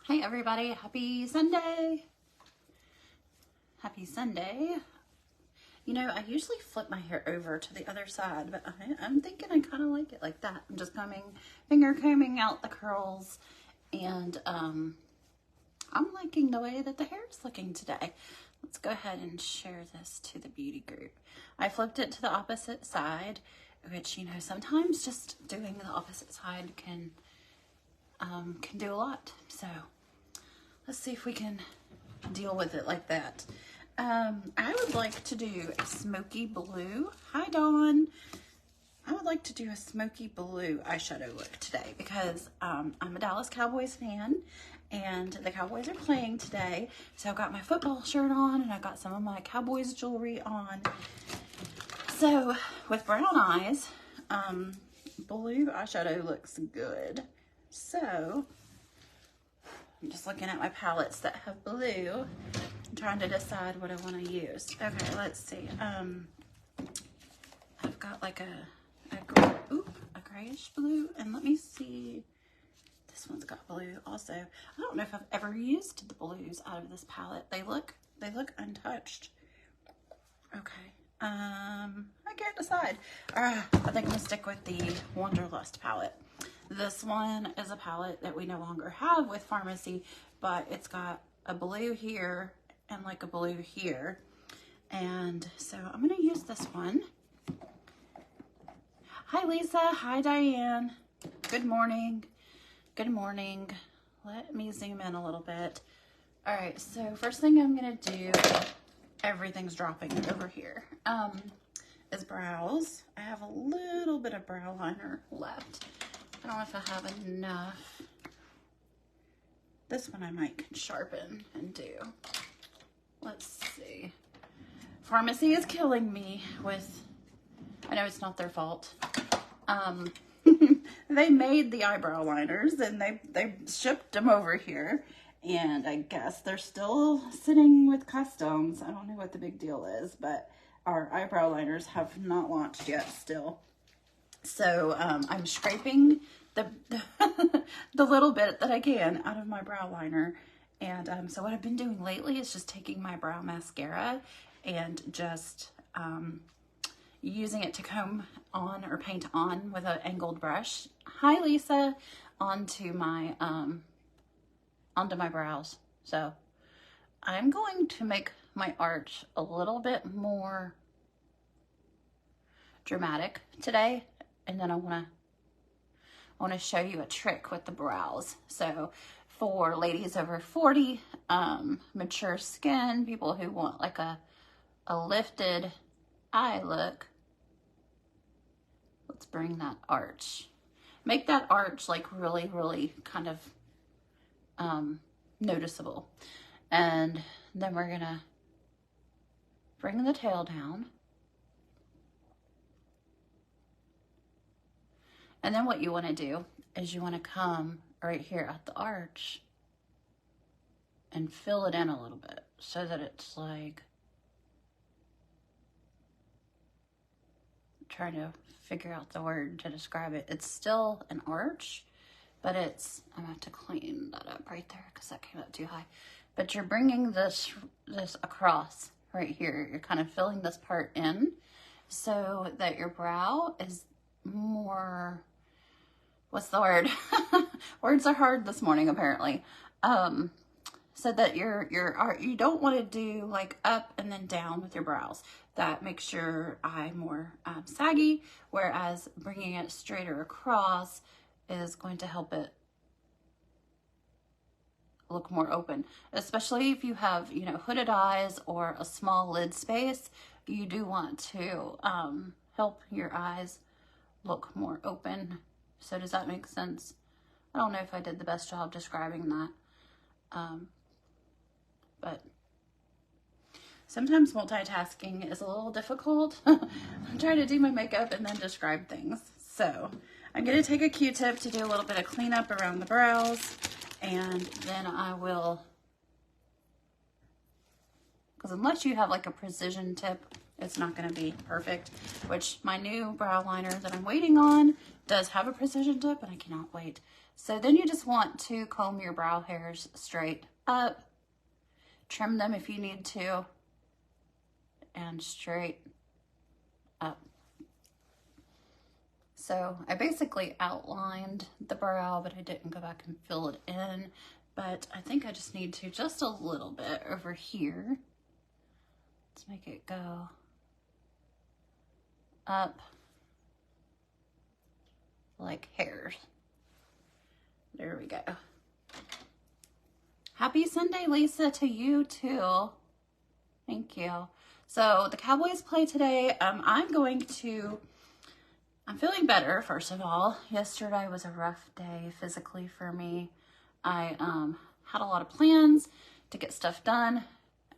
Hi everybody, happy Sunday. Happy Sunday. You know, I usually flip my hair over to the other side, but I'm thinking I kind of like it like that. I'm just finger combing out the curls, and I'm liking the way that the hair is looking today. Let's go ahead and share this to the beauty group. I flipped it to the opposite side, which, you know, sometimes just doing the opposite side can do a lot. So let's see if we can deal with it like that. I would like to do a smoky blue. Hi, Dawn. I would like to do a smoky blue eyeshadow look today because I'm a Dallas Cowboys fan and the Cowboys are playing today. So I've got my football shirt on and I got some of my Cowboys jewelry on. So with brown eyes, blue eyeshadow looks good. So I'm just looking at my palettes that have blue. I'm trying to decide what I want to use. Okay, let's see. I've got like a grayish blue, and let me see. This one's got blue also. I don't know if I've ever used the blues out of this palette. They look untouched. Okay. I can't decide. I think I'm gonna stick with the Wanderlust palette. This one is a palette that we no longer have with Pharmacy, but it's got a blue here and like a blue here. And so I'm going to use this one. Hi, Lisa. Hi, Diane. Good morning. Good morning. Let me zoom in a little bit. All right. So first thing I'm going to do, everything's dropping over here, is brows. I have a little bit of brow liner left. I don't know if I have enough. This one I might sharpen and do. Let's see. Pharmacy is killing me with, I know it's not their fault. They made the eyebrow liners and they shipped them over here. And I guess they're still sitting with customs. I don't know what the big deal is, but our eyebrow liners have not launched yet still. So I'm scraping the little bit that I can out of my brow liner. And so what I've been doing lately is just taking my brow mascara and just using it to comb on or paint on with an angled brush. Hi, Lisa. Onto my brows. So I'm going to make my arch a little bit more dramatic today. And then I want to show you a trick with the brows. So for ladies over 40, mature skin, people who want like a lifted eye look, let's bring that arch. Make that arch like really, really kind of noticeable. And then we're gonna bring the tail down. And then what you want to do is you want to come right here at the arch and fill it in a little bit so that it's like, I'm trying to figure out the word to describe it. It's still an arch, but it's, I'm going to have to clean that up right there because that came up too high. But you're bringing this across right here. You're kind of filling this part in so that your brow is more, what's the word? Words are hard this morning, apparently. So that you don't want to do like up and then down with your brows. That makes your eye more saggy, whereas bringing it straighter across is going to help it look more open. Especially if you have, you know, hooded eyes or a small lid space, you do want to help your eyes look more open. So does that make sense? I don't know if I did the best job describing that. But sometimes multitasking is a little difficult. I'm trying to do my makeup and then describe things. So I'm going to take a Q-tip to do a little bit of cleanup around the brows. And then I will, because unless you have like a precision tip, it's not going to be perfect, which my new brow liner that I'm waiting on does have a precision tip, and I cannot wait So then you just want to comb your brow hairs straight up, trim them if you need to, and straight up. So I basically outlined the brow, but I didn't go back and fill it in. But I think I just need to just a little bit over here. Let's make it go up like hairs. There we go. Happy Sunday, Lisa, to you too. Thank you. So the Cowboys play today. I'm feeling better, first of all. Yesterday was a rough day physically for me. I had a lot of plans to get stuff done,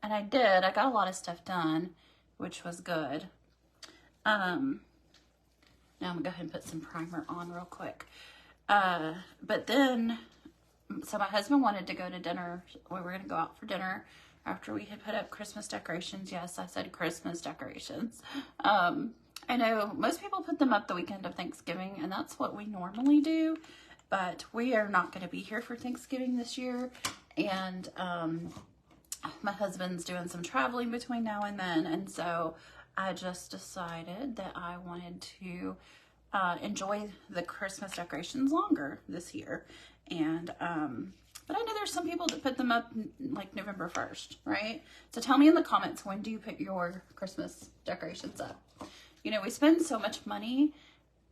and I did. I got a lot of stuff done, which was good. Now I'm gonna go ahead and put some primer on real quick. But then, so my husband wanted to go to dinner. We were gonna go out for dinner after we had put up Christmas decorations. Yes, I said Christmas decorations. I know most people put them up the weekend of Thanksgiving, and that's what we normally do. But we are not going to be here for Thanksgiving this year, and my husband's doing some traveling between now and then, and so I just decided that I wanted to enjoy the Christmas decorations longer this year. And but I know there's some people that put them up like November 1st, right? So tell me in the comments, when do you put your Christmas decorations up? You know, we spend so much money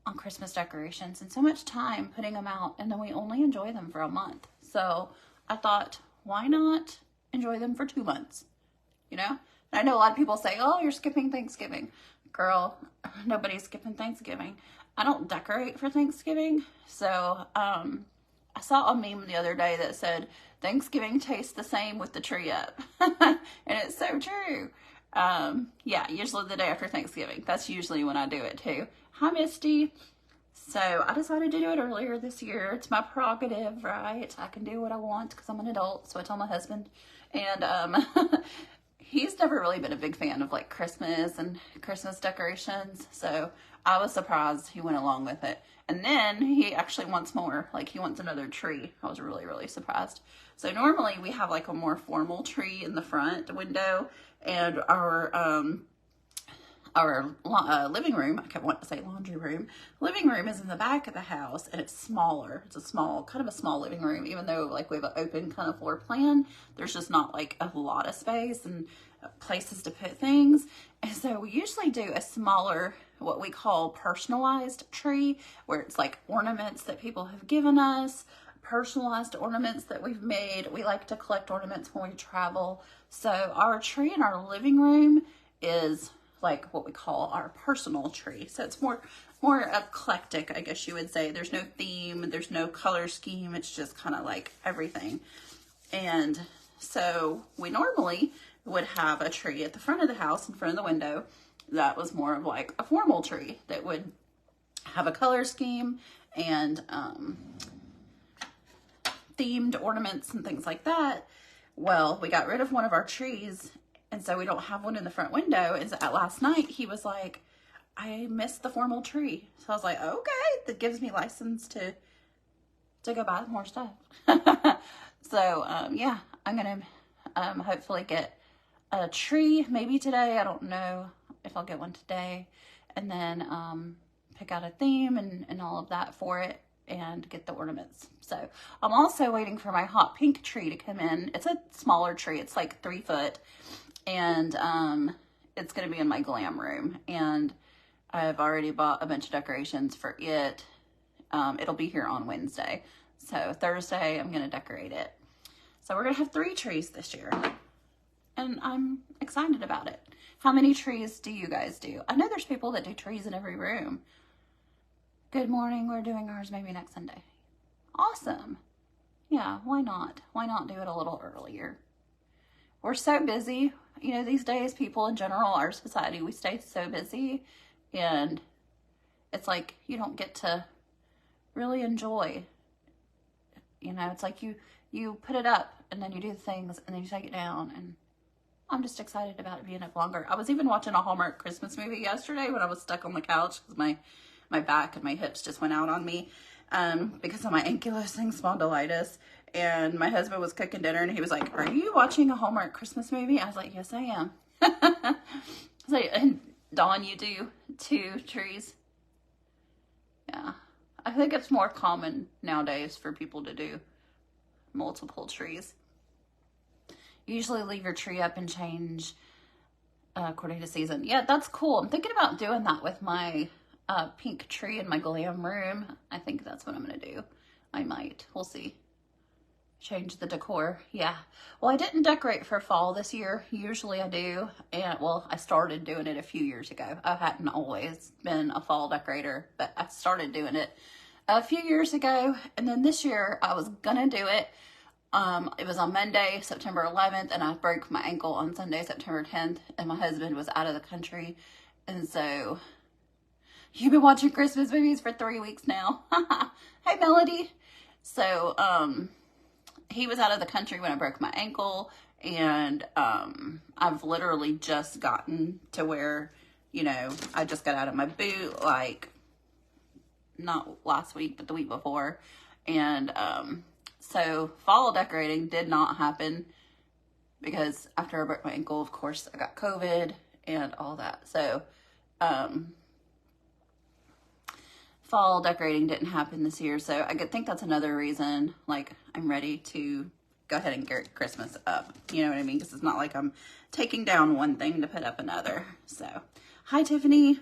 on Christmas decorations and so much time putting them out, and then we only enjoy them for a month. So I thought, why not enjoy them for 2 months? You know, and I know a lot of people say, oh, you're skipping Thanksgiving. Girl, nobody's skipping Thanksgiving. I don't decorate for Thanksgiving. So I saw a meme the other day that said Thanksgiving tastes the same with the tree up. And it's so true. Yeah, usually the day after Thanksgiving. That's usually when I do it too. Hi, Misty. So I decided to do it earlier this year. It's my prerogative, right? I can do what I want because I'm an adult. So I tell my husband. And he's never really been a big fan of like Christmas and Christmas decorations. So I was surprised he went along with it. And then he actually wants more. Like he wants another tree. I was really, really surprised. So normally we have like a more formal tree in the front window, and our living room, I kept wanting to say laundry room, living room is in the back of the house, and it's smaller. It's a small, kind of a small living room, even though like we have an open kind of floor plan. There's just not like a lot of space and places to put things. And so we usually do a smaller, what we call personalized tree, where it's like ornaments that people have given us, personalized ornaments that we've made. We like to collect ornaments when we travel. So our tree in our living room is like what we call our personal tree. So it's more eclectic, I guess you would say. There's no theme, there's no color scheme. It's just kind of like everything. And so we normally would have a tree at the front of the house in front of the window. That was more of like a formal tree that would have a color scheme and themed ornaments and things like that. Well, we got rid of one of our trees, and so we don't have one in the front window. And so last night he was like, I missed the formal tree. So I was like, okay, that gives me license to go buy more stuff. So yeah, I'm gonna hopefully get a tree maybe today. I don't know if I'll get one today, and then pick out a theme and all of that for it and get the ornaments. So I'm also waiting for my hot pink tree to come in. It's a smaller tree. It's like 3 foot, and it's going to be in my glam room, and I've already bought a bunch of decorations for it. It'll be here on Wednesday. So Thursday I'm going to decorate it. So we're going to have 3 trees this year, and I'm excited about it. How many trees do you guys do? I know there's people that do trees in every room. Good morning. We're doing ours maybe next Sunday. Awesome. Yeah, why not? Why not do it a little earlier? We're so busy. You know, these days, people in general, our society, we stay so busy, and it's like you don't get to really enjoy. You know, it's like you put it up, and then you do the things, and then you take it down, and I'm just excited about it being up longer. I was even watching a Hallmark Christmas movie yesterday when I was stuck on the couch because my back and my hips just went out on me. because of my ankylosing spondylitis. And my husband was cooking dinner and he was like, "Are you watching a Hallmark Christmas movie?" I was like, "Yes, I am." I was like, "And Dawn, you do 2 trees?" Yeah. I think it's more common nowadays for people to do multiple trees. You usually leave your tree up and change according to season. Yeah, that's cool. I'm thinking about doing that with my pink tree in my glam room. I think that's what I'm going to do. I might. We'll see. Change the decor. Yeah. Well, I didn't decorate for fall this year. Usually I do. And well, I started doing it a few years ago. I hadn't always been a fall decorator, but I started doing it a few years ago. And then this year I was gonna do it. It was on Monday, September 11th, and I broke my ankle on Sunday, September 10th, and my husband was out of the country. And so you've been watching Christmas movies for 3 weeks now. Hey, Melody. So, he was out of the country when I broke my ankle, and I've literally just gotten to where, you know, I just got out of my boot, like, not last week, but the week before. And so fall decorating did not happen because after I broke my ankle, of course, I got COVID and all that. So fall decorating didn't happen this year. So I think that's another reason, like, I'm ready to go ahead and get Christmas up. You know what I mean? Because it's not like I'm taking down one thing to put up another. So, hi, Tiffany.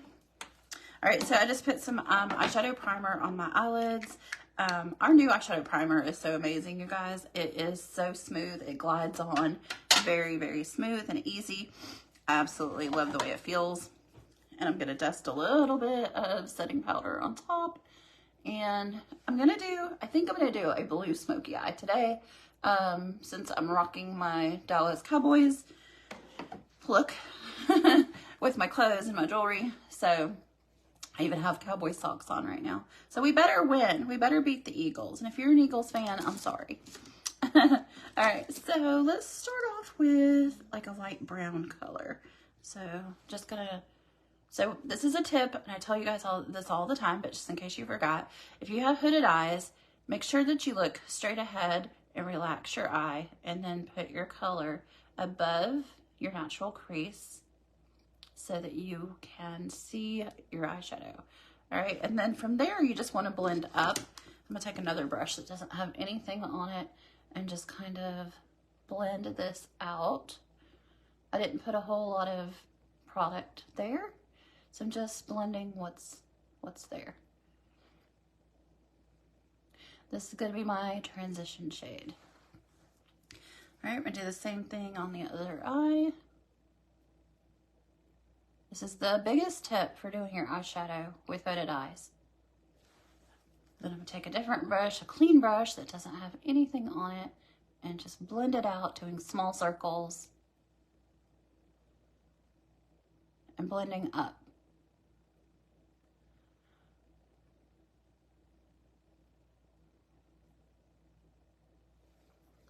All right, so I just put some eyeshadow primer on my eyelids. Our new eyeshadow primer is so amazing, you guys. It is so smooth. It glides on very, very smooth and easy. I absolutely love the way it feels. And I'm going to dust a little bit of setting powder on top. And I think I'm going to do a blue smoky eye today. Since I'm rocking my Dallas Cowboys look with my clothes and my jewelry. So I even have cowboy socks on right now. So we better win. We better beat the Eagles. And if you're an Eagles fan, I'm sorry. All right, so let's start off with like a light brown color. So so this is a tip, and I tell you guys this all the time, but just in case you forgot, if you have hooded eyes, make sure that you look straight ahead and relax your eye, and then put your color above your natural crease so that you can see your eyeshadow. All right, and then from there, you just want to blend up. I'm gonna take another brush that doesn't have anything on it and just kind of blend this out. I didn't put a whole lot of product there, so I'm just blending what's there. This is gonna be my transition shade. All right, we're gonna do the same thing on the other eye. This is the biggest tip for doing your eyeshadow with hooded eyes. Then I'm gonna take a different brush, a clean brush that doesn't have anything on it, and just blend it out, doing small circles and blending up.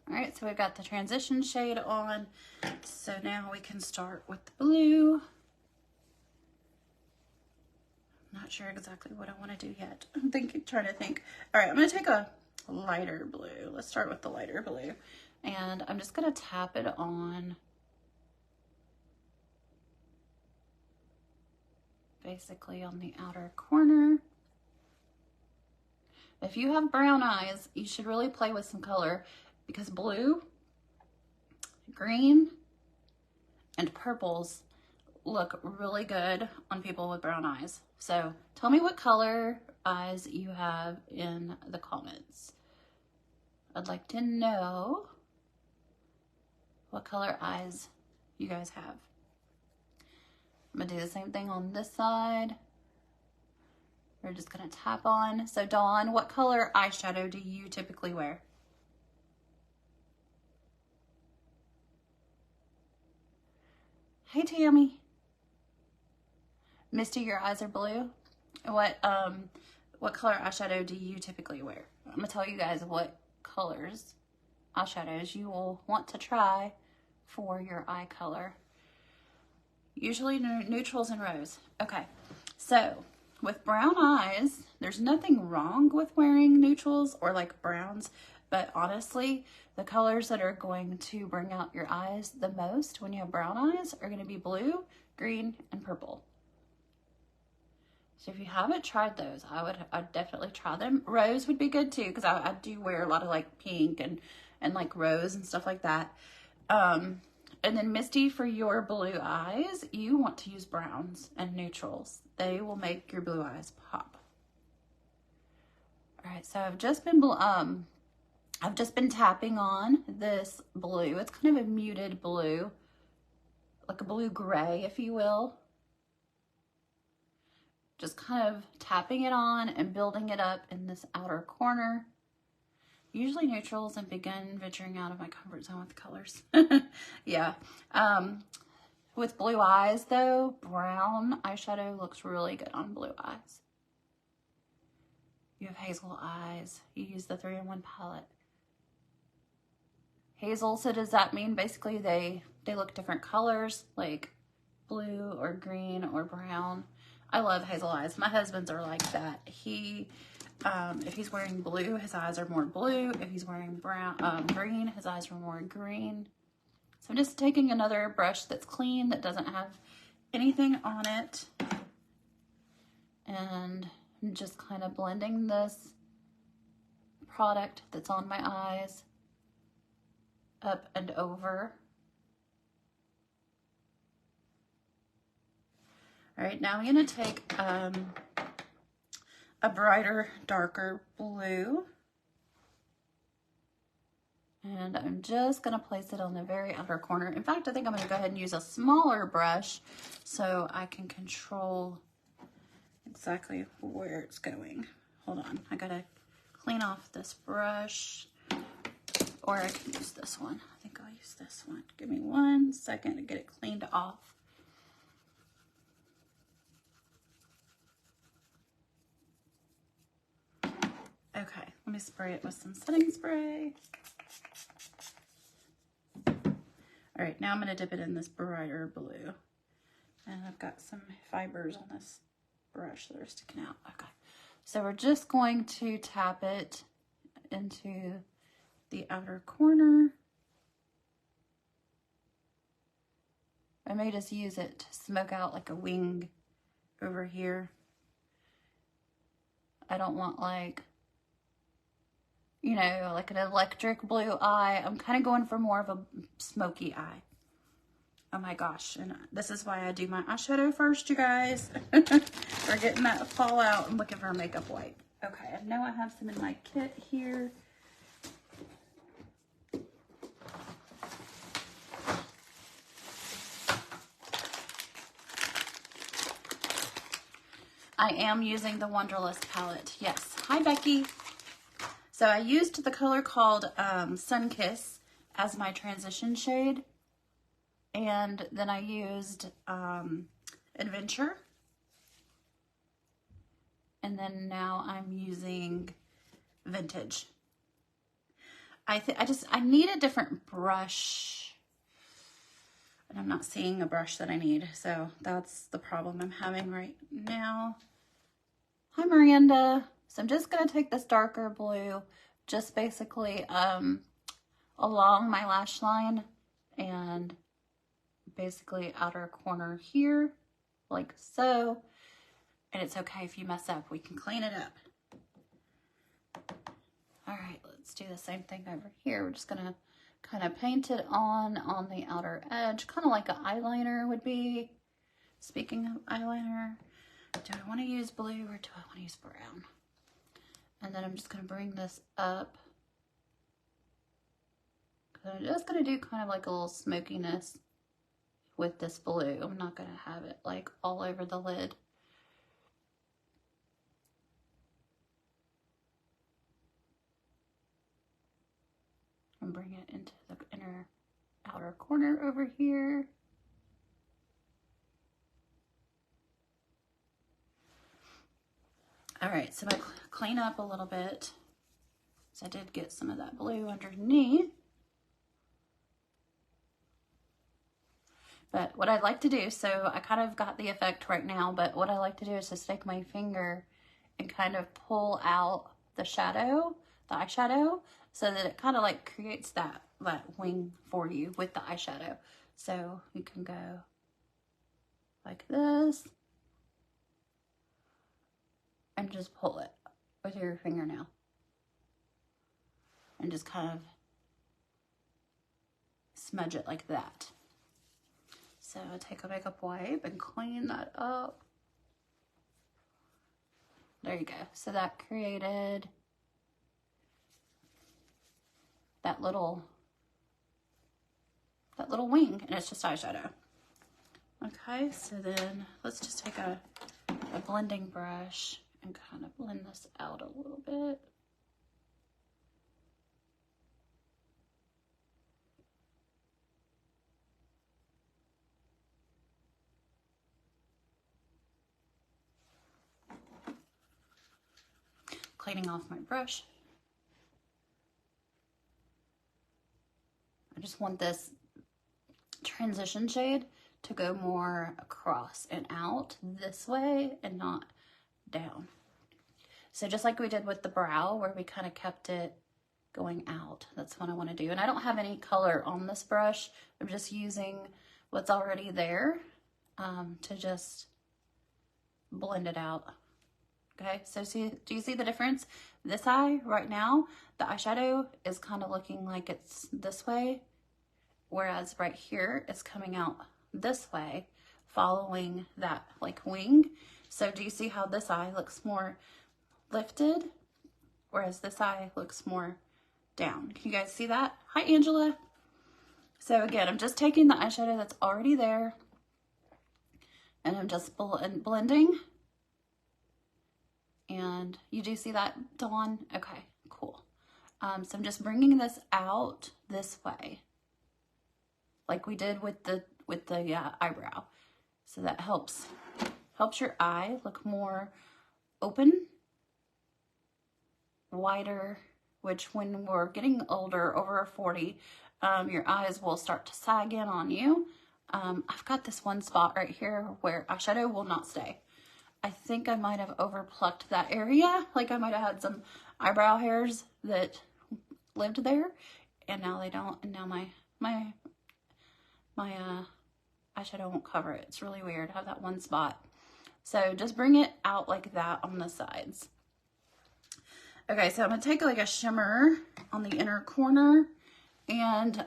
All right, so we've got the transition shade on. So now we can start with the blue. Not sure exactly what I want to do yet. I'm trying to think. All right, I'm going to take a lighter blue. Let's start with the lighter blue. And I'm just going to tap it on basically on the outer corner. If you have brown eyes, you should really play with some color, because blue, green, and purples look really good on people with brown eyes. So tell me what color eyes you have in the comments. I'd like to know what color eyes you guys have. I'm gonna do the same thing on this side. We're just gonna tap on. So Dawn, what color eyeshadow do you typically wear? Hey Tammy. Misty, your eyes are blue. What color eyeshadow do you typically wear? I'm gonna tell you guys what colors eyeshadows you will want to try for your eye color. Usually neutrals and rose. Okay, so with brown eyes, there's nothing wrong with wearing neutrals or like browns, but honestly, the colors that are going to bring out your eyes the most when you have brown eyes are going to be blue, green, and purple. So if you haven't tried those, I'd definitely try them. Rose would be good too, because I do wear a lot of like pink and like rose and stuff like that. And then Misty, for your blue eyes, you want to use browns and neutrals. They will make your blue eyes pop. All right, so I've just been tapping on this blue. It's kind of a muted blue, like a blue gray, if you will. Just kind of tapping it on and building it up in this outer corner. Usually neutrals, and begin venturing out of my comfort zone with colors. Yeah. With blue eyes though, brown eyeshadow looks really good on blue eyes. You have hazel eyes. You use the 3-in-1 palette. Hazel, so does that mean basically they look different colors, like blue or green or brown? I love hazel eyes. My husband's are like that. If he's wearing blue, his eyes are more blue. If he's wearing green, his eyes are more green. So I'm just taking another brush that's clean, that doesn't have anything on it, and just kind of blending this product that's on my eyes up and over. All right, now I'm going to take a brighter, darker blue, and I'm just going to place it on the very outer corner. In fact, I think I'm going to go ahead and use a smaller brush so I can control exactly where it's going. Hold on, I got to clean off this brush, or I can use this one. I think I'll use this one. Give me 1 second to get it cleaned off. Okay, let me spray it with some setting spray. All right, now I'm going to dip it in this brighter blue. And I've got some fibers on this brush that are sticking out. Okay, so we're just going to tap it into the outer corner. I may just use it to smoke out like a wing over here. I don't want like, you know, like an electric blue eye. I'm kind of going for more of a smoky eye. Oh my gosh, and this is why I do my eyeshadow first, you guys. We're getting that fallout. I'm looking for a makeup wipe. Okay, I know I have some in my kit here. I am using the Wonderlust palette. Yes. Hi, Becky. So I used the color called Sun Kiss as my transition shade. And then I used Adventure. And then now I'm using Vintage. I need a different brush. And I'm not seeing a brush that I need. So that's the problem I'm having right now. Hi, Miranda. So I'm just going to take this darker blue, just basically along my lash line and basically outer corner here, like so. And it's okay if you mess up, we can clean it up. All right, let's do the same thing over here. We're just gonna kind of paint it on the outer edge, kind of like an eyeliner would be. Speaking of eyeliner, do I want to use blue or do I want to use brown? And then I'm just gonna bring this up. I'm just gonna do kind of like a little smokiness with this blue. I'm not gonna have it like all over the lid. And bring it into the inner outer corner over here. All right, so I clean up a little bit. So I did get some of that blue underneath. But what I'd like to do, so I kind of got the effect right now, but what I like to do is just take my finger and kind of pull out the shadow, the eyeshadow, so that it kind of like creates that wing for you with the eyeshadow. So you can go like this and just pull it with your fingernail and just kind of smudge it like that. So take a makeup wipe and clean that up. There you go. So that created that little wing, and it's just eyeshadow. Okay, so then let's just take a blending brush and kind of blend this out a little bit. Cleaning off my brush. I just want this transition shade to go more across and out this way and not down. So just like we did with the brow where we kind of kept it going out, that's what I want to do. And I don't have any color on this brush. I'm just using what's already there to just blend it out. Okay, so do you see the difference? This eye right now, the eyeshadow is kind of looking like it's this way, whereas right here it's coming out this way, following that like wing. So do you see how this eye looks more lifted, whereas this eye looks more down? Can you guys see that? Hi, Angela. So again, I'm just taking the eyeshadow that's already there, and I'm just blending. And you do see that, Dawn? Okay, cool. So I'm just bringing this out this way, like we did with the eyebrow. So that helps your eye look more open, wider, which when we're getting older, over 40, your eyes will start to sag in on you. I've got this one spot right here where eyeshadow will not stay. I think I might have over plucked that area. Like I might have had some eyebrow hairs that lived there, and now they don't. And now my eyeshadow won't cover it. It's really weird. I have that one spot. So just bring it out like that on the sides. Okay, so I'm gonna take like a shimmer on the inner corner, and then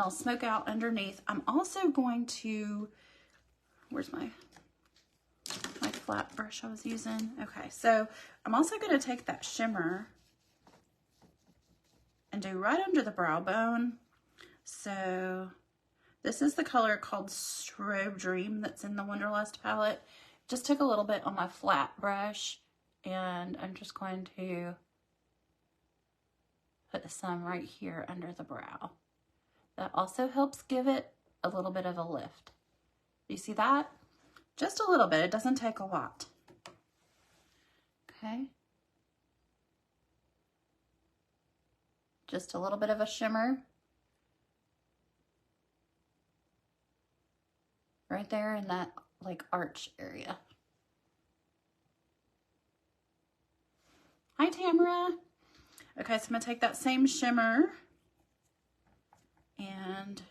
I'll smoke out underneath. I'm also going to, where's my flat brush I was using? Okay, so I'm also going to take that shimmer and do right under the brow bone. So this is the color called Strobe Dream that's in the Wonderlust palette. Just took a little bit on my flat brush, and I'm just going to put some right here under the brow. That also helps give it a little bit of a lift. You see that? Just a little bit. It doesn't take a lot. Okay. Just a little bit of a shimmer right there in that like arch area. Hi, Tamara. Okay, so I'm going to take that same shimmer and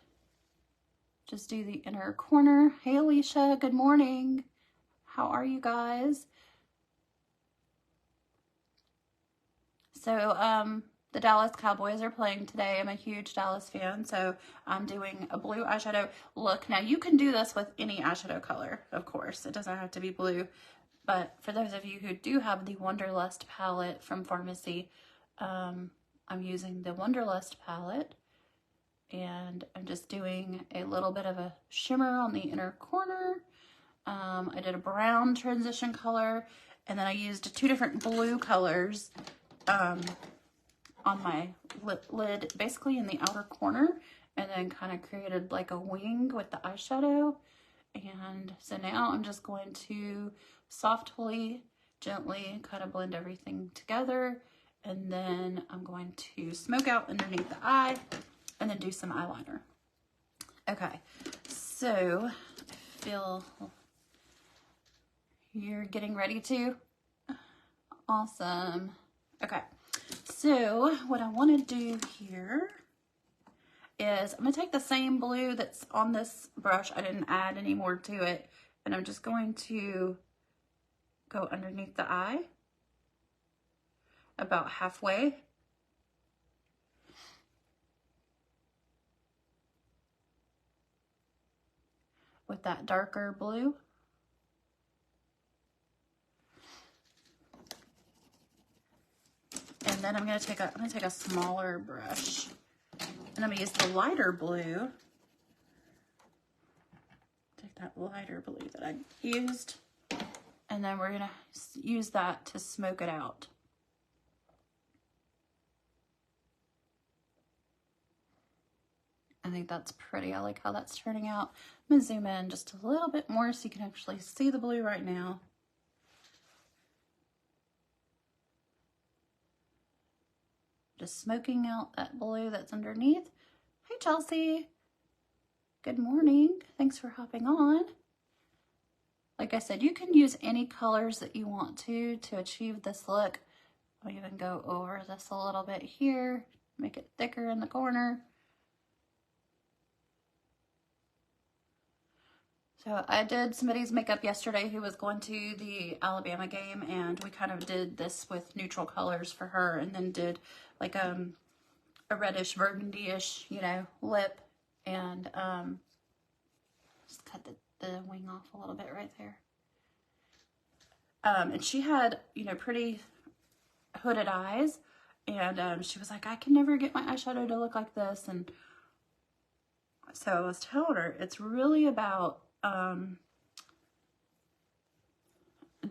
just do the inner corner. Hey, Alicia, good morning. How are you guys? So, the Dallas Cowboys are playing today. I'm a huge Dallas fan, so I'm doing a blue eyeshadow look. Now, you can do this with any eyeshadow color, of course. It doesn't have to be blue. But for those of you who do have the Wonderlust palette from Pharmacy, I'm using the Wonderlust palette. And I'm just doing a little bit of a shimmer on the inner corner. I did a brown transition color, and then I used 2 different blue colors on my lid, basically in the outer corner, and then kind of created like a wing with the eyeshadow. And so now I'm just going to softly, gently kind of blend everything together, and then I'm going to smoke out underneath the eye and then do some eyeliner. Okay, so So I feel you're getting ready to. Awesome. Okay. So what I want to do here is I'm going to take the same blue that's on this brush. I didn't add any more to it. And I'm just going to go underneath the eye about halfway. With that darker blue. And then I'm going to take a smaller brush. And I'm going to use the lighter blue. Take that lighter blue that I used. And then we're going to use that to smoke it out. I think that's pretty. I like how that's turning out. I'm going to zoom in just a little bit more so you can actually see the blue right now. Just smoking out that blue that's underneath. Hey, Chelsea. Good morning. Thanks for hopping on. Like I said, you can use any colors that you want to achieve this look. I'll even go over this a little bit here, make it thicker in the corner. So I did somebody's makeup yesterday who was going to the Alabama game, and we kind of did this with neutral colors for her, and then did like a reddish, burgundy-ish, you know, lip, and just cut the wing off a little bit right there. And she had, you know, pretty hooded eyes, and she was like, I can never get my eyeshadow to look like this. And so I was telling her it's really about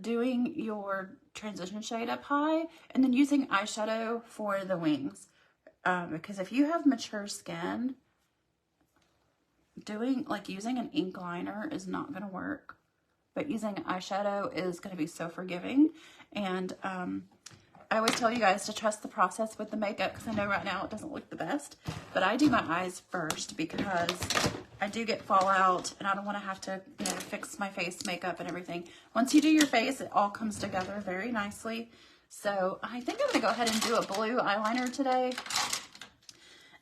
doing your transition shade up high and then using eyeshadow for the wings, because if you have mature skin, using an ink liner is not going to work, but using eyeshadow is going to be so forgiving. And I always tell you guys to trust the process with the makeup, because I know right now it doesn't look the best, but I do my eyes first because I do get fallout and I don't want to have to, you know, fix my face makeup and everything. Once you do your face, it all comes together very nicely. So I think I'm going to go ahead and do a blue eyeliner today.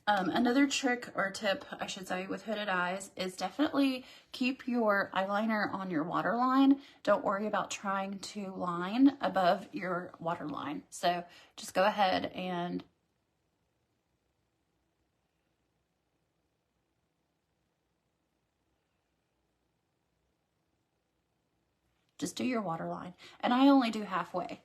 Another trick or tip, I should say, with hooded eyes is definitely keep your eyeliner on your waterline. Don't worry about trying to line above your waterline. So just go ahead and just do your waterline. And I only do halfway.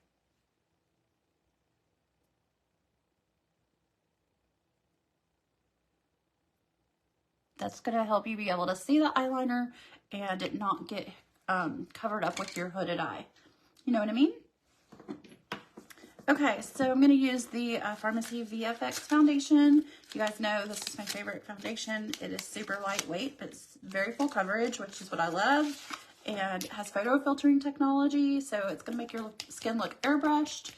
That's going to help you be able to see the eyeliner and it not get covered up with your hooded eye. You know what I mean? Okay, so I'm going to use the Pharmacy VFX foundation. You guys know this is my favorite foundation. It is super lightweight, but it's very full coverage, which is what I love. And it has photo filtering technology, so it's going to make your skin look airbrushed.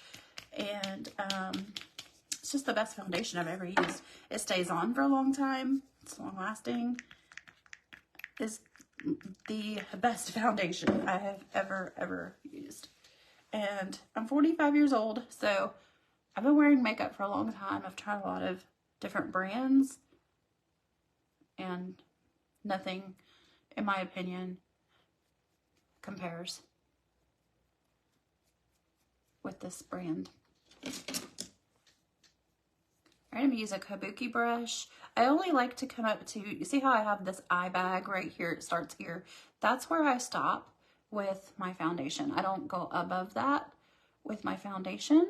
And it's just the best foundation I've ever used. It stays on for a long time. It's long lasting. Is the best foundation I have ever used. And I'm 45 years old, so I've been wearing makeup for a long time. I've tried a lot of different brands, and nothing, in my opinion, compares with this brand. I'm going to use a kabuki brush. I only like to come up to, you see how I have this eye bag right here? It starts here. That's where I stop with my foundation. I don't go above that with my foundation.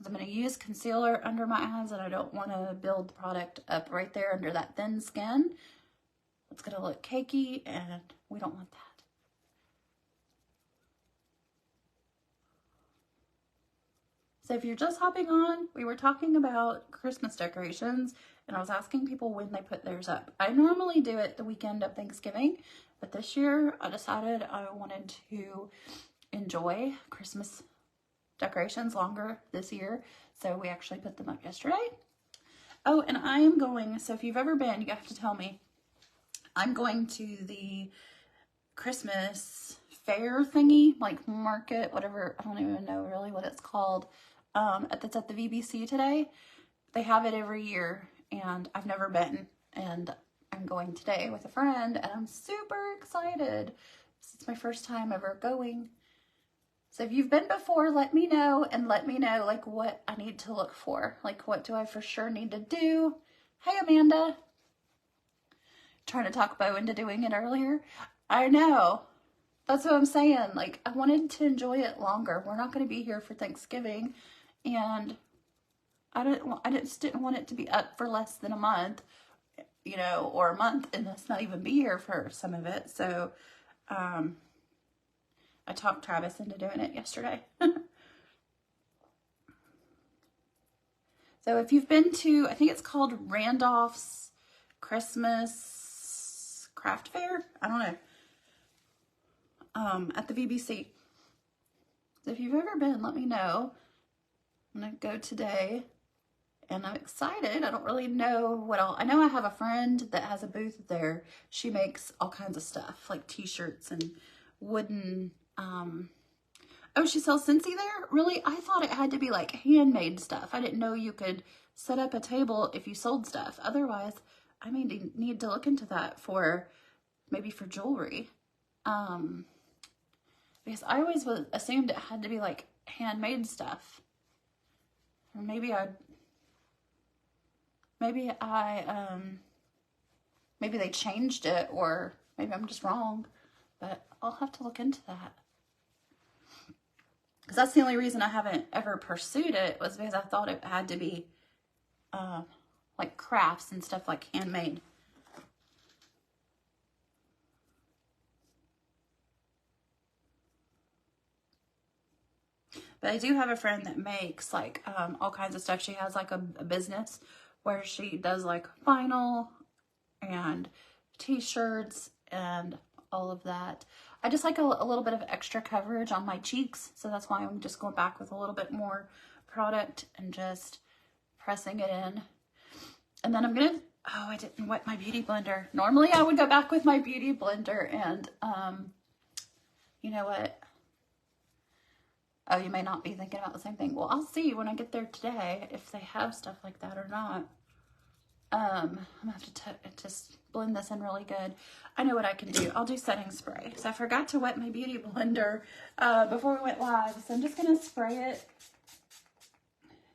I'm going to use concealer under my eyes, and I don't want to build the product up right there under that thin skin. It's going to look cakey, and we don't want that. So if you're just hopping on, we were talking about Christmas decorations, and I was asking people when they put theirs up. I normally do it the weekend of Thanksgiving, but this year I decided I wanted to enjoy Christmas decorations longer this year, so we actually put them up yesterday. Oh, and I am going, so if you've ever been, you have to tell me. I'm going to the Christmas fair thingy, like market, whatever. I don't even know really what it's called. That's at the VBC today. They have it every year, and I've never been, and I'm going today with a friend, and I'm super excited. It's my first time ever going. So if you've been before, let me know, and let me know like what I need to look for. Like what do I for sure need to do? Hey, Amanda. Trying to talk Bo into doing it earlier. I know. That's what I'm saying. Like, I wanted to enjoy it longer. We're not going to be here for Thanksgiving, and I just didn't want it to be up for less than a month, you know, or a month, and let's not even be here for some of it. So, I talked Travis into doing it yesterday. So if you've been to, I think it's called Randolph's Christmas Craft Fair. I don't know. At the VBC. So if you've ever been, let me know. I'm going to go today. And I'm excited. I don't really know what all. I know I have a friend that has a booth there. She makes all kinds of stuff, like t-shirts and wooden. Oh, she sells Scentsy there? Really? I thought it had to be like handmade stuff. I didn't know you could set up a table if you sold stuff. Otherwise, I may need to look into that for maybe for jewelry. Because I always assumed it had to be like handmade stuff. Or maybe they changed it, or maybe I'm just wrong, but I'll have to look into that. Because that's the only reason I haven't ever pursued it, was because I thought it had to be like crafts and stuff, like handmade. But I do have a friend that makes like all kinds of stuff. She has like a business where she does like vinyl and t-shirts and all of that. I just like a little bit of extra coverage on my cheeks, so that's why I'm just going back with a little bit more product and just pressing it in. And then I'm gonna, oh, I didn't wet my beauty blender. Normally I would go back with my beauty blender and you know what? Oh, you may not be thinking about the same thing. Well, I'll see when I get there today if they have stuff like that or not. I'm gonna have to just blend this in really good. I know what I can do. I'll do setting spray. So I forgot to wet my beauty blender before we went live. So I'm just gonna spray it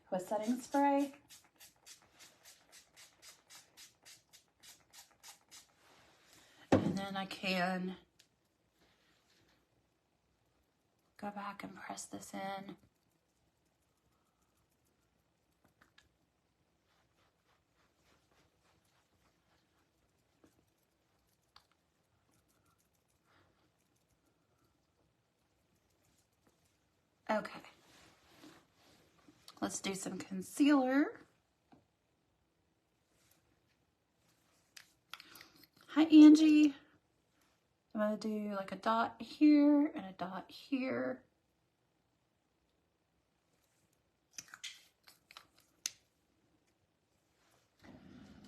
with setting spray. And then I can go back and press this in. Okay. Let's do some concealer. Hi, Angie. I'm going to do like a dot here and a dot here.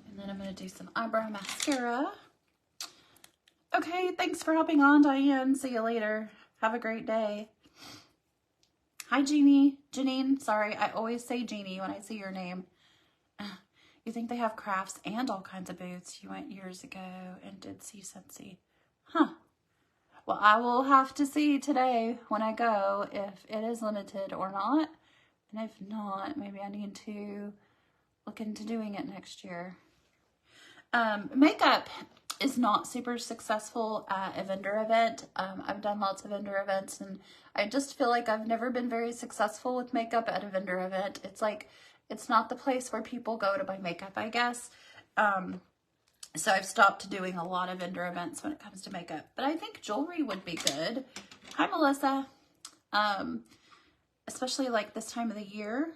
And then I'm going to do some eyebrow mascara. Okay, thanks for hopping on, Diane. See you later. Have a great day. Hi, Jeannie. Janine. Sorry, I always say Jeannie when I see your name. You think they have crafts and all kinds of booths? You went years ago and did see Scentsy. Huh. Well, I will have to see today when I go if it is limited or not. And if not, maybe I need to look into doing it next year. Makeup is not super successful at a vendor event. I've done lots of vendor events, and I just feel like I've never been very successful with makeup at a vendor event. It's like, it's not the place where people go to buy makeup, I guess. So I've stopped doing a lot of vendor events when it comes to makeup. But I think jewelry would be good. Hi, Melissa. Especially like this time of the year.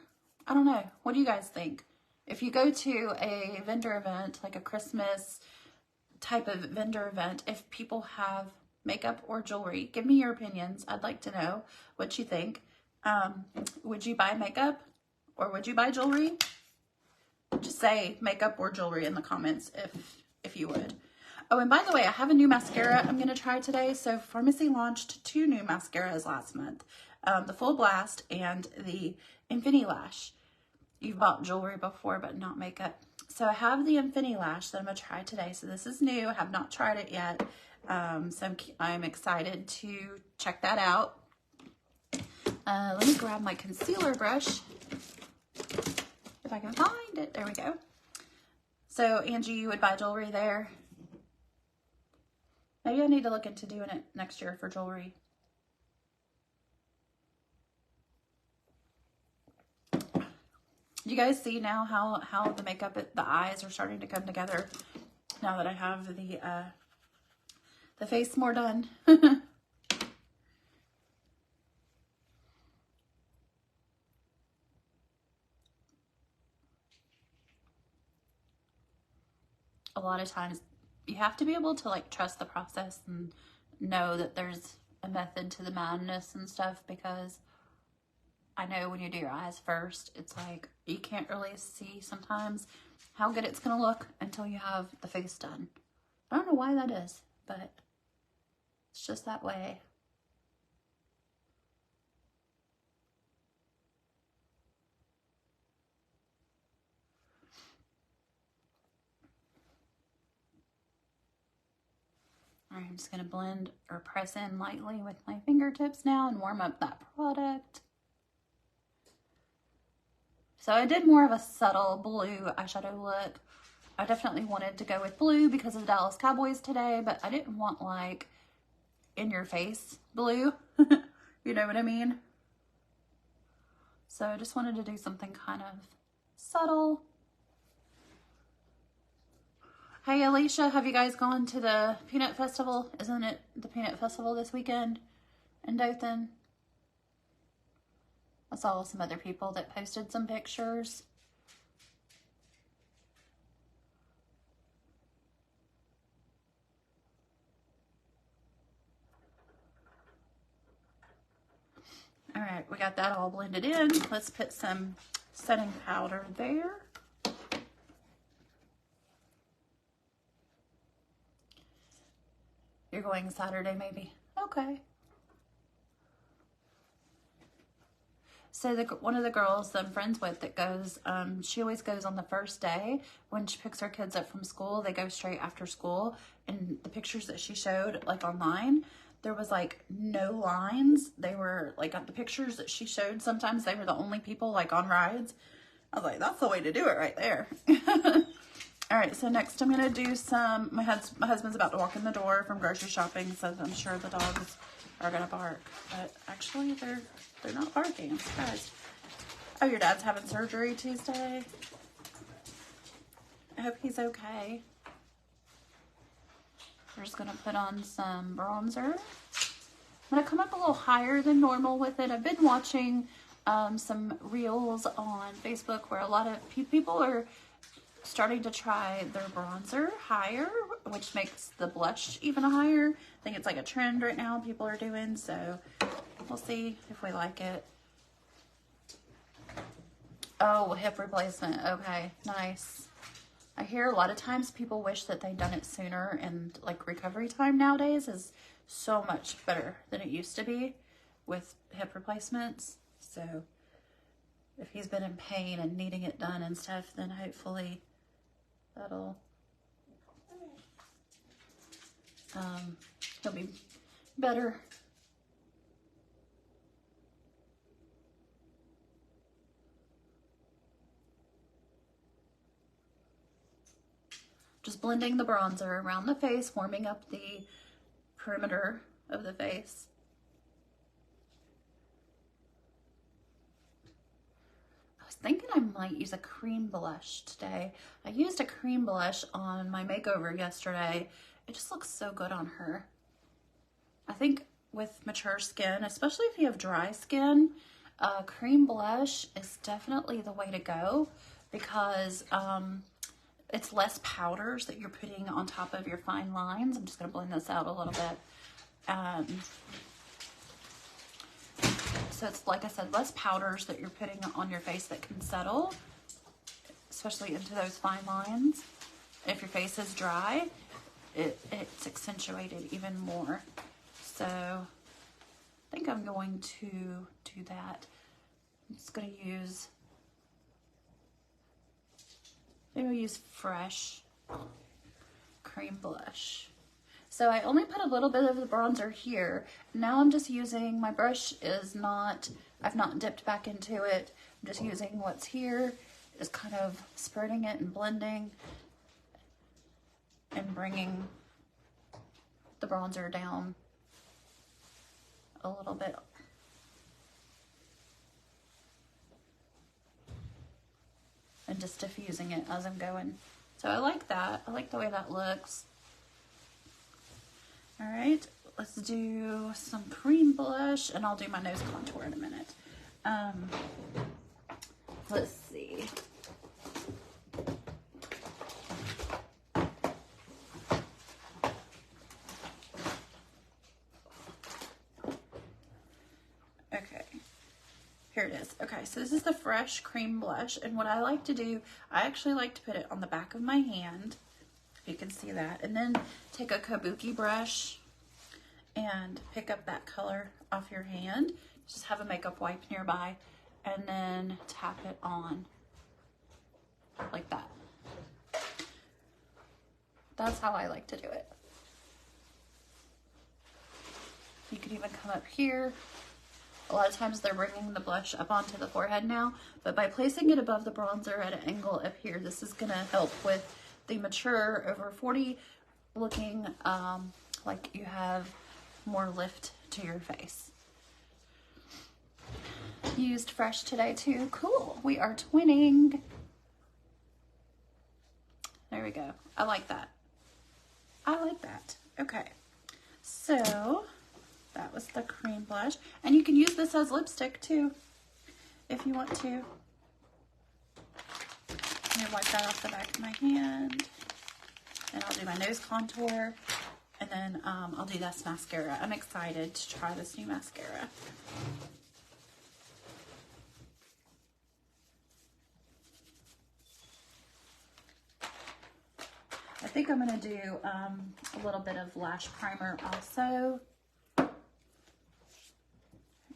I don't know. What do you guys think? If you go to a vendor event, like a Christmas type of vendor event, if people have makeup or jewelry, give me your opinions. I'd like to know what you think. Would you buy makeup or would you buy jewelry? Just say makeup or jewelry in the comments if you would. Oh, and by the way, I have a new mascara I'm going to try today. So Pharmacy launched 2 new mascaras last month. The Full Blast and the Infinity Lash. You've bought jewelry before, but not makeup. So I have the Infinity Lash that I'm going to try today. So this is new. I have not tried it yet. So I'm excited to check that out. Let me grab my concealer brush. If I can find it. There we go. So Angie, you would buy jewelry there? Maybe I need to look into doing it next year for jewelry. You guys see now how the makeup, the eyes are starting to come together now that I have the face more done. A lot of times you have to be able to like trust the process and know that there's a method to the madness and stuff, because I know when you do your eyes first, it's like you can't really see sometimes how good it's gonna look until you have the face done. I don't know why that is, but it's just that way. All right, I'm just gonna blend or press in lightly with my fingertips now and warm up that product. So I did more of a subtle blue eyeshadow look. I definitely wanted to go with blue because of the Dallas Cowboys today, but I didn't want like in your face blue. You know what I mean? So I just wanted to do something kind of subtle. Hey Alicia, have you guys gone to the Peanut Festival? Isn't it the Peanut Festival this weekend in Dothan? I saw some other people that posted some pictures. All right, we got that all blended in. Let's put some setting powder there. You're going Saturday maybe? Okay. So one of the girls that I'm friends with that goes, she always goes on the first day when she picks her kids up from school. They go straight after school. And the pictures that she showed like online, there was like no lines. They were like the pictures that she showed. Sometimes they were the only people like on rides. I was like, that's the way to do it right there. All right, so next I'm gonna do some, my husband's about to walk in the door from grocery shopping, so I'm sure the dogs are gonna bark, but actually they're not barking. I'm surprised. Oh, your dad's having surgery Tuesday. I hope he's okay. We're just gonna put on some bronzer. I'm gonna come up a little higher than normal with it. I've been watching some reels on Facebook where a lot of people are starting to try their bronzer higher, which makes the blush even higher. I think it's like a trend right now people are doing, so we'll see if we like it. Oh, hip replacement. Okay, nice. I hear a lot of times people wish that they'd done it sooner, and like recovery time nowadays is so much better than it used to be with hip replacements. So if he's been in pain and needing it done and stuff, then hopefully that'll he'll be better. Just blending the bronzer around the face, warming up the perimeter of the face. I was thinking I might use a cream blush today. I used a cream blush on my makeover yesterday. It just looks so good on her. I think with mature skin, especially if you have dry skin, cream blush is definitely the way to go, because it's less powders that you're putting on top of your fine lines. I'm just going to blend this out a little bit. So it's, like I said, less powders that you're putting on your face that can settle, especially into those fine lines. If your face is dry, it's accentuated even more. So I think I'm going to do that. I'm just going to use, maybe I'll use Fresh Cream Blush. So I only put a little bit of the bronzer here. Now I'm just using, my brush is not, I've not dipped back into it. I'm just using what's here, just kind of spreading it and blending and bringing the bronzer down a little bit. And just diffusing it as I'm going. So I like that. I like the way that looks. All right, let's do some cream blush, and I'll do my nose contour in a minute. Let's see. Okay, here it is. Okay, so this is the Fresh Cream Blush, and what I like to do, I actually like to put it on the back of my hand. You can see that, and then take a kabuki brush and pick up that color off your hand. Just have a makeup wipe nearby and then tap it on like that. That's how I like to do it. You can even come up here. A lot of times they're bringing the blush up onto the forehead now, but by placing it above the bronzer at an angle up here, this is gonna help with the mature over 40 looking like you have more lift to your face. Used Fresh today too. Cool. We are twinning. There we go. I like that. I like that. Okay. So that was the cream blush. And you can use this as lipstick too, if you want to. I'm gonna wipe that off the back of my hand, and I'll do my nose contour, and then I'll do this mascara. I'm excited to try this new mascara. I think I'm gonna do a little bit of lash primer also.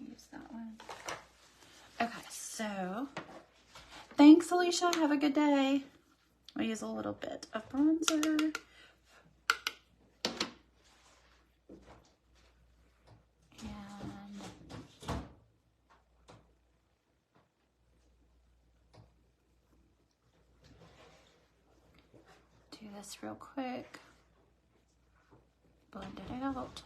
Use that one. Okay, so thanks, Alicia. Have a good day. I'll use a little bit of bronzer. And do this real quick. Blend it out.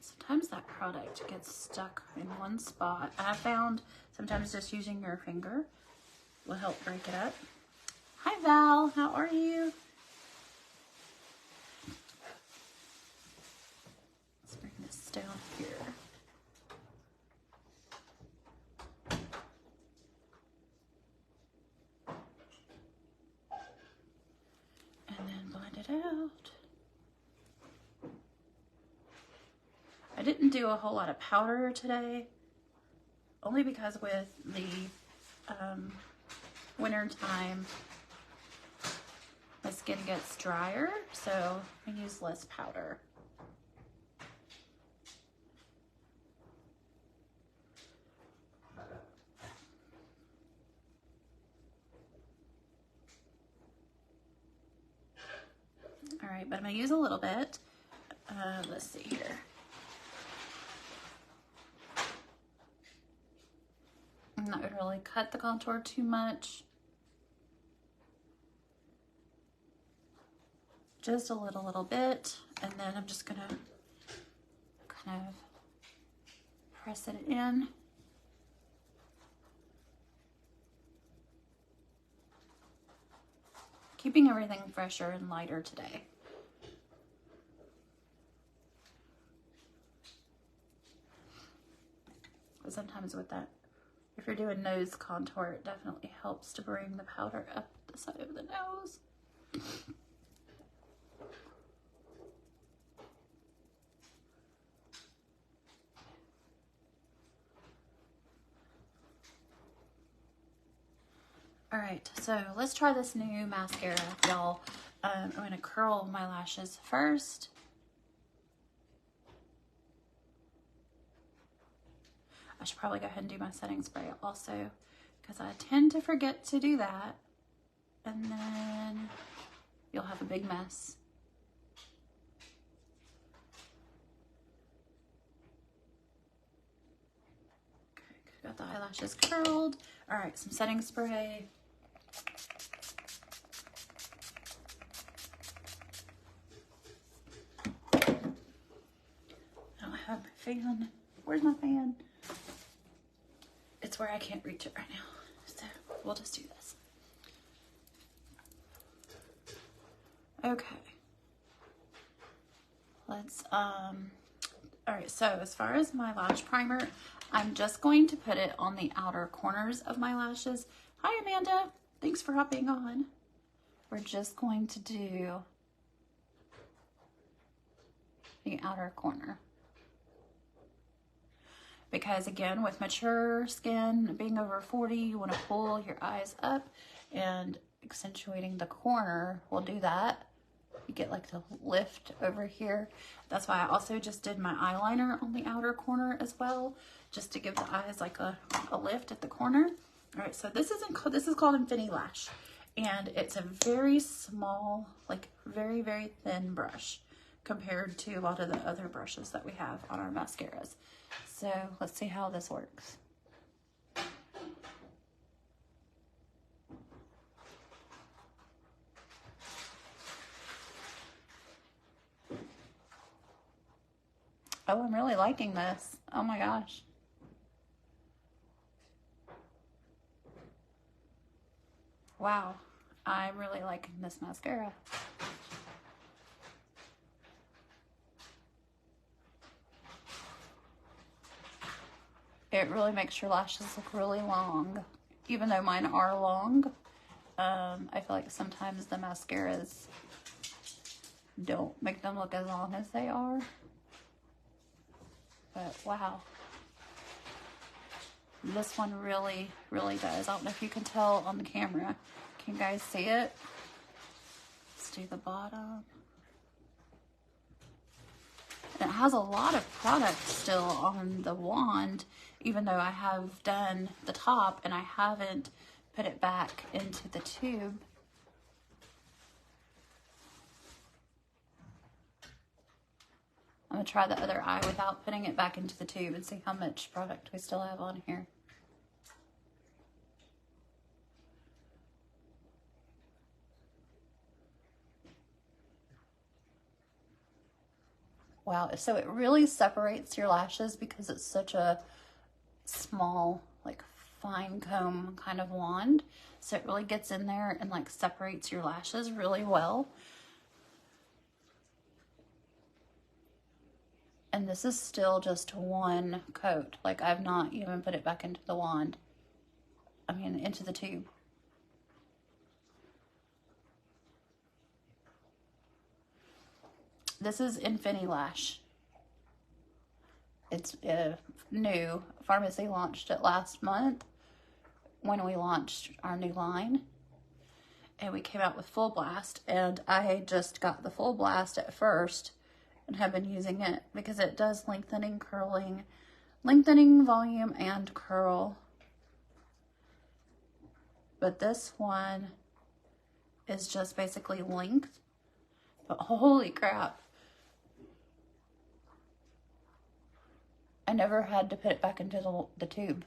Sometimes that product gets stuck in one spot. I found sometimes just using your finger will help break it up. Hi Val, how are you? Let's bring this down here. And then blend it out. I didn't do a whole lot of powder today, only because with the winter time, my skin gets drier, so I use less powder. All right, but I'm gonna use a little bit. Let's see here. I'm not gonna really cut the contour too much. Just a little bit, and then I'm just gonna kind of press it in. Keeping everything fresher and lighter today. But sometimes with that, if you're doing nose contour, it definitely helps to bring the powder up the the side of the nose. All right, so let's try this new mascara, y'all. I'm going to curl my lashes first. I should probably go ahead and do my setting spray also, because I tend to forget to do that. And then you'll have a big mess. Okay, got the eyelashes curled. All right, some setting spray. I don't have my fan. Where's my fan? It's where I can't reach it right now. So we'll just do this. Okay. Let's, all right, so as far as my lash primer, I'm just going to put it on the outer corners of my lashes. Hi, Amanda. Thanks for hopping on. We're just going to do the outer corner. Because again, with mature skin, being over 40, you want to pull your eyes up, and accentuating the corner will do that. You get like the lift over here. That's why I also just did my eyeliner on the outer corner as well, just to give the eyes like a lift at the corner. All right, so this is called Infinity Lash, and it's a very small, like very, very thin brush compared to a lot of the other brushes that we have on our mascaras. So let's see how this works. Oh, I'm really liking this. Oh my gosh. Wow, I'm really liking this mascara. It really makes your lashes look really long, even though mine are long. I feel like sometimes the mascaras don't make them look as long as they are. But wow, this one really, really does. I don't know if you can tell on the camera. Can you guys see it? Let's do the bottom. And it has a lot of product still on the wand, even though I have done the top and I haven't put it back into the tube. I'm gonna try the other eye without putting it back into the tube and see how much product we still have on here. Wow, so it really separates your lashes because it's such a small, like fine comb kind of wand. So it really gets in there and like separates your lashes really well. And this is still just one coat. Like I've not even put it back into the wand. I mean, into the tube. This is Infinity Lash. It's new. Pharmacy launched it last month when we launched our new line. And we came out with Full Blast. And I just got the Full Blast at first and have been using it because it does lengthening, curling, lengthening, volume, and curl. But this one is just basically length. But holy crap. I never had to put it back into the tube.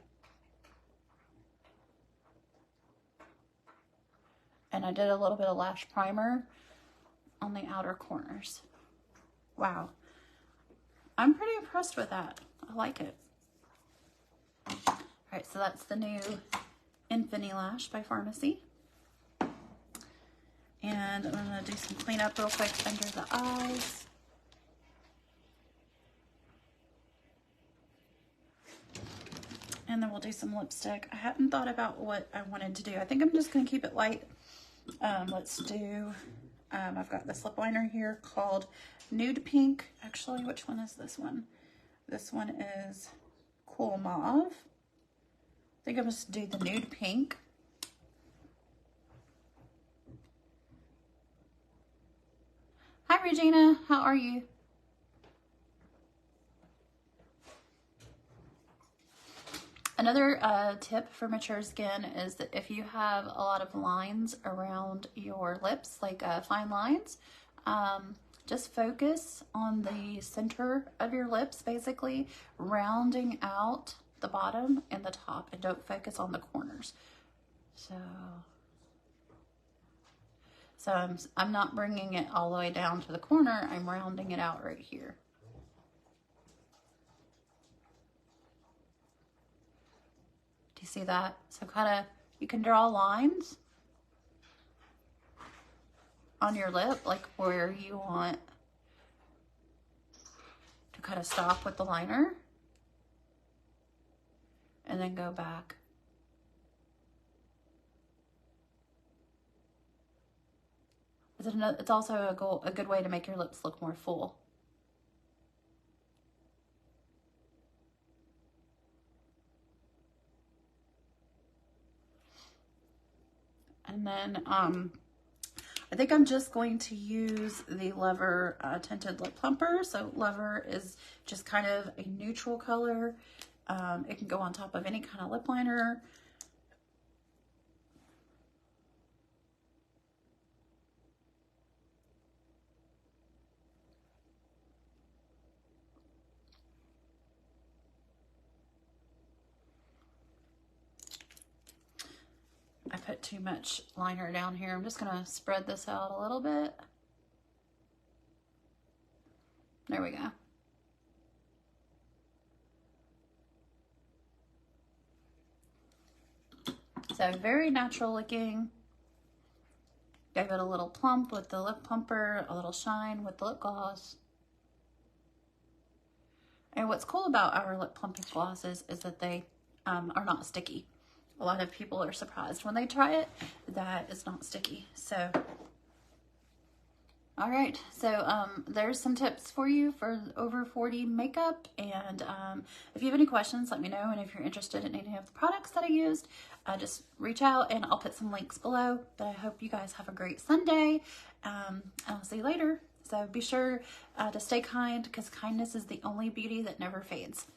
And I did a little bit of lash primer on the outer corners. Wow. I'm pretty impressed with that. I like it. All right, so that's the new Infinity Lash by Pharmacy. And I'm gonna do some cleanup real quick under the eyes. And then we'll do some lipstick. I hadn't thought about what I wanted to do. I think I'm just gonna keep it light Let's do, I've got this lip liner here called Nude Pink. Actually, which one is this one? This one is Cool Mauve. I think I'm just do the Nude Pink. Hi, Regina. How are you? Another tip for mature skin is that if you have a lot of lines around your lips, like fine lines, just focus on the center of your lips, basically rounding out the bottom and the top, and don't focus on the corners. So I'm not bringing it all the way down to the corner. I'm rounding it out right here. Do you see that? So kind of, you can draw lines on your lip, like where you want to kind of stop with the liner, and then go back. It's also a good way to make your lips look more full. And then I think I'm just going to use the Lover Tinted Lip Plumper. So Lover is just kind of a neutral color. It can go on top of any kind of lip liner. I put too much liner down here. I'm just gonna spread this out a little bit. There we go. So very natural looking. Gave it a little plump with the lip plumper, a little shine with the lip gloss. And what's cool about our lip plumping glosses is that they are not sticky. A lot of people are surprised when they try it that it's not sticky. So, all right. So there's some tips for you for over 40 makeup. And if you have any questions, let me know. And if you're interested in any of the products that I used, just reach out and I'll put some links below. But I hope you guys have a great Sunday. And I'll see you later. So be sure to stay kind, because kindness is the only beauty that never fades.